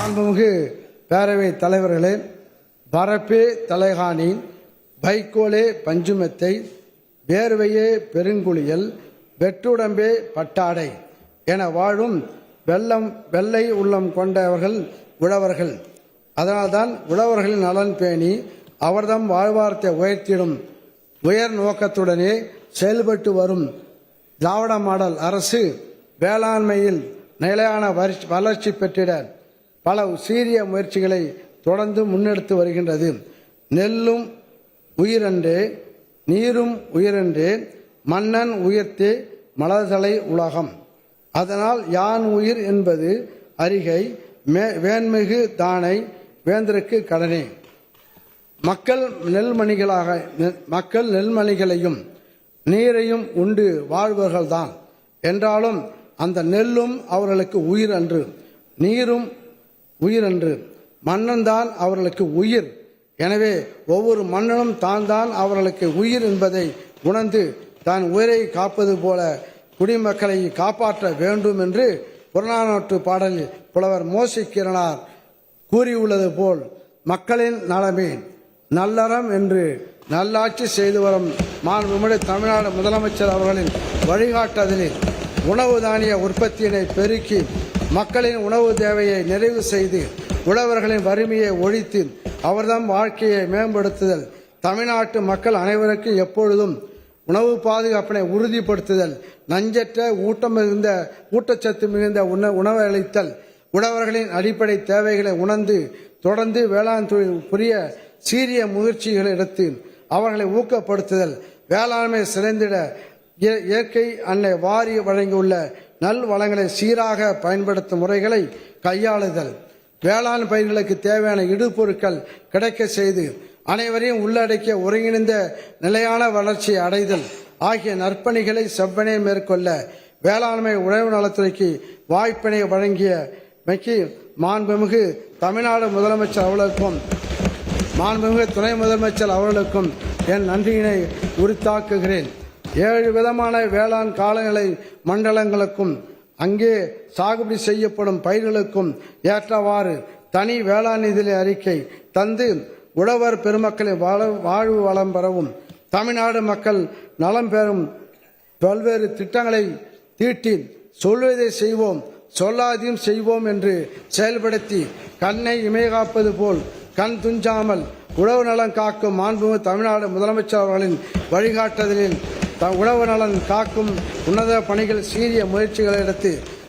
மாண்புமிகு பேரவை தலைவர்களே, வரப்பே தலைகாணி, வைக்கோலே பஞ்சுமெத்தை, வேர்வையே பெருங்குளியல், வெற்றுடம்பே பட்டாடை என வாழும் வெள்ளை உள்ளம் கொண்டவர்கள் உழவர்கள். அதனால்தான் உழவர்களின் நலன் பேணி அவர்தம் வாழ்வாரத்தை உயர்த்திடும் உயர் நோக்கத்துடனே செயல்பட்டு வரும் திராவிட மாடல் அரசு வேளாண்மையில் நிலையான வளர்ச்சி பெற்றிட பல சீரிய முயற்சிகளை தொடர்ந்து முன்னெடுத்து வருகின்றது. நெல்லும் உயிரன்றே, நீரும் உயிரன்றே, மன்னன் உயிர்த்தே மலர்தலை உலகம். அதனால் யான் உயிர் என்பது அறிகை, வேண்மிகு தானை வேந்தருக்கு கடனே. மக்கள் நெல்மணிகளையும் நீரையும் உண்டு வாழ்வர்கள்தான் என்றாலும் அந்த நெல்லும் அவர்களுக்கு உயிர் அன்று, நீரும் உயிரன்று, மன்னன் தான் அவர்களுக்கு உயிர். எனவே ஒவ்வொரு மன்னனும் தான் அவர்களுக்கு உயிர் என்பதை உணர்ந்து தான் உயிரை காப்பது போல குடிமக்களை காப்பாற்ற வேண்டும் என்று புறநானூற்று பாடலில் புலவர் மோசிக்கிரனார் கூறியுள்ளது போல் மக்களின் நலமே நல்லறம் என்று நல்லாட்சி செய்து வரும் மாண்புமிகு தமிழ்நாடு முதலமைச்சர் அவர்களின் வழிகாட்டுதலில் உணவு தானிய உற்பத்தியினை பெருக்கி மக்களின் உணவு தேவையை நிறைவு செய்து உழவர்களின் வறுமையை ஒழித்து அவர்தம் வாழ்க்கையை மேம்படுத்துதல், தமிழ்நாட்டு மக்கள் அனைவருக்கும் எப்பொழுதும் உணவு பாதுகாப்பினை உறுதிப்படுத்துதல், நஞ்சற்ற ஊட்டச்சத்து மிகுந்த உணவு அளித்தல், உழவர்களின் அடிப்படை தேவைகளை உணர்ந்து தொடர்ந்து வேளாண் தொழில் புரிய சீரிய முயற்சிகளை எடுத்து அவர்களை ஊக்கப்படுத்துதல், வேளாண்மை சிறந்திட இயற்கை அன்னை வாரி வழங்கியுள்ள நல் வளங்களை சீராக பயன்படுத்தும் முறைகளை கையாளுதல், வேளாண் பயிர்களுக்கு தேவையான இடுபொருட்கள் கிடைக்க செய்து அனைவரையும் உள்ளடக்கிய ஒருங்கிணைந்த நிலையான வளர்ச்சியை அடைதல் ஆகிய நற்பணிகளை செவ்வனே மேற்கொள்ள வேளாண்மை உழவு நலத்துறைக்கு வாய்ப்பினை வழங்கிய மாண்புமிகு தமிழ்நாடு முதலமைச்சர் அவர்களுக்கும் மாண்புமிகு துணை முதலமைச்சர் அவர்களுக்கும் என் நன்றியினை உரித்தாக்குகிறேன். 7 விதமான வேளாண் காலநிலை மண்டலங்களுக்கும் அங்கே சாகுபடி செய்யப்படும் பயிர்களுக்கும் ஏற்றவாறு தனி வேளாண் நிதி அறிக்கை தந்து உழவர் பெருமக்களின் வாழ்வு வளம் பெறவும் தமிழ்நாடு மக்கள் நலம் பெறும் பல்வேறு திட்டங்களை தீட்டி சொல்வதை செய்வோம் சொல்லாதையும் செய்வோம் என்று செயல்படுத்தி கண்ணை இமைகாப்பது போல் கண் துஞ்சாமல் உழவு நலன் காக்கும் மாண்புமிகு தமிழ்நாடு முதலமைச்சர் அவர்களின் வழிகாட்டுதலில் உழவு நலன் காக்கும் உன்னத பணிகள் சீரிய முயற்சிகளை எடுத்து